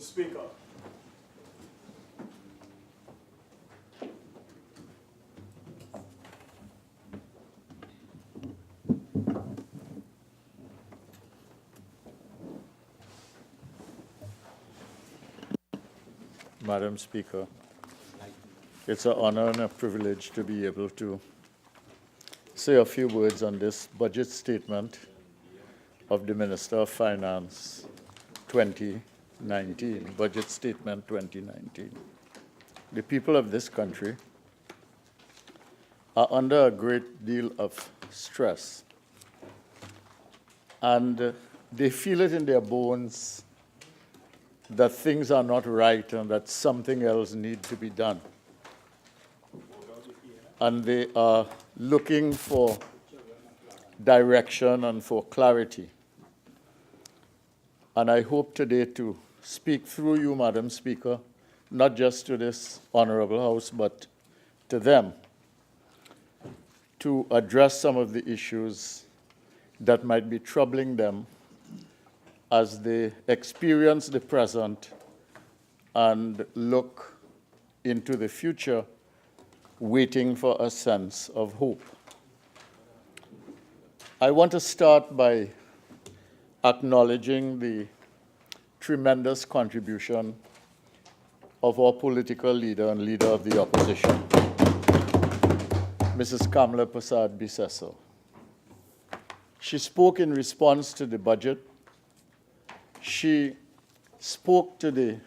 Speaker. Madam Speaker, it's an honor and a privilege to be able to say a few words on this budget statement of the Minister of Finance 2019, Budget Statement 2019. The people of this country are under a great deal of stress, and they feel it in their bones that things are not right and that something else needs to be done. And they are looking for direction and for clarity. And I hope today to speak through you, Madam Speaker, not just to this Honorable House, but to them, to address some of the issues that might be troubling them as they experience the present and look into the future, waiting for a sense of hope. I want to start by acknowledging the tremendous contribution of our political leader and leader of the opposition, Mrs. Kamala Persad-Bissessel. She spoke in response to the budget. She spoke to the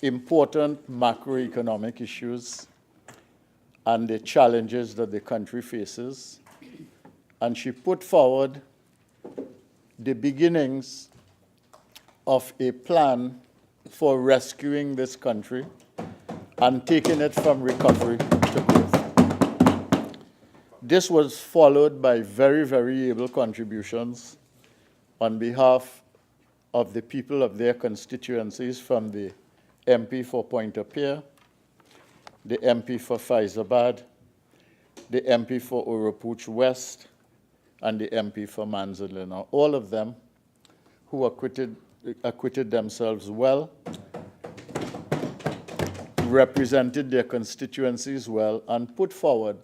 important macroeconomic issues and the challenges that the country faces, and she put forward the beginnings of a plan for rescuing this country and taking it from recovery to growth. This was followed by very, very able contributions on behalf of the people of their constituencies, from the MP for Pointe-a-Pierre, the MP for Faizabad, the MP for Oropouche West, and the MP for Manzanillo. All of them who acquitted themselves well, represented their constituencies well, and put forward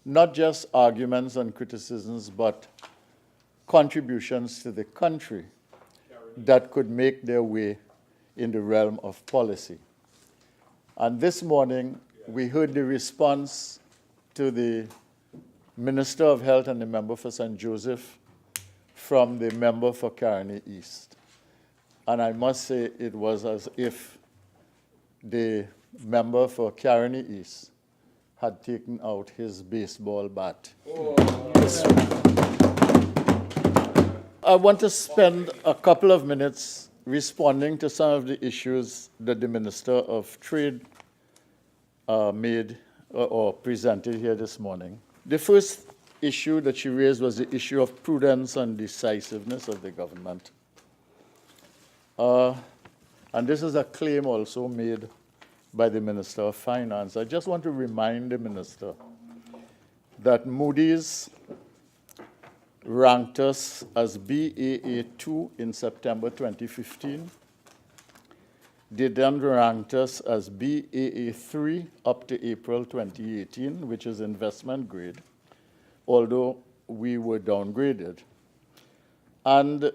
not just arguments and criticisms, but contributions to the country that could make their way in the realm of policy. And this morning, we heard the response to the Minister of Health and the member for St. Joseph from the member for Caroni East. And I must say it was as if the member for Caroni East had taken out his baseball bat. I want to spend a couple of minutes responding to some of the issues that the Minister of Trade made or presented here this morning. The first issue that she raised was the issue of prudence and decisiveness of the government. And this is a claim also made by the Minister of Finance. I just want to remind the Minister that Moody's ranked us as Baa2 in September 2015. They then ranked us as Baa3 up to April 2018, which is investment grade, although we were downgraded. And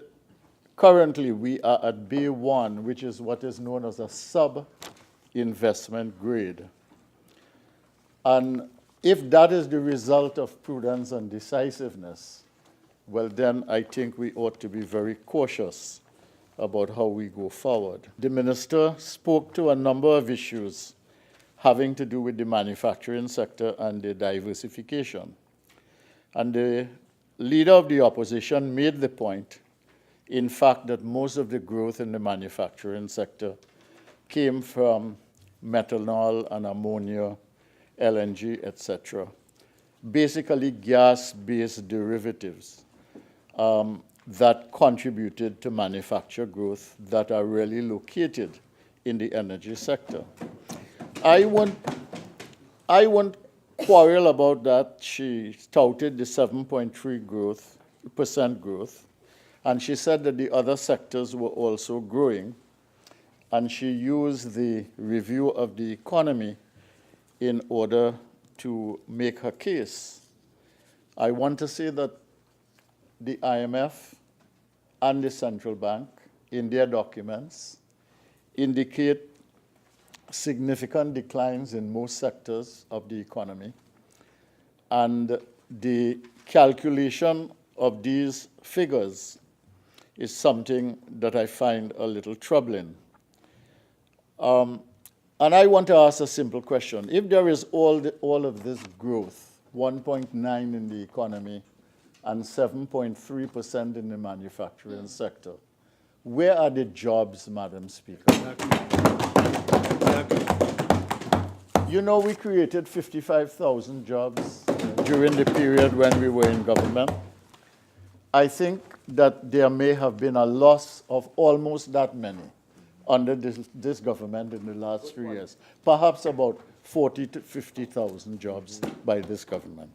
currently we are at B1, which is what is known as a sub-investment grade. And if that is the result of prudence and decisiveness, well, then I think we ought to be very cautious about how we go forward. The minister spoke to a number of issues having to do with the manufacturing sector and the diversification. And the leader of the opposition made the point, in fact, that most of the growth in the manufacturing sector came from methanol and ammonia, LNG, etc. Basically gas-based derivatives that contributed to manufacture growth that are really located in the energy sector. I won't quarrel about that. She touted the 7.3% growth, and she said that the other sectors were also growing. and she used the review of the economy in order to make her case. I want to say that the IMF and the central bank, in their documents, indicate significant declines in most sectors of the economy. And the calculation of these figures is something that I find a little troubling. And I want to ask a simple question. If there is all of this growth, 1.9 in the economy and 7.3% in the manufacturing sector, where are the jobs, Madam Speaker? You know, we created 55,000 jobs during the period when we were in government. I think that there may have been a loss of almost that many under this government in the last 3 years. Perhaps about 40 to 50,000 jobs by this government.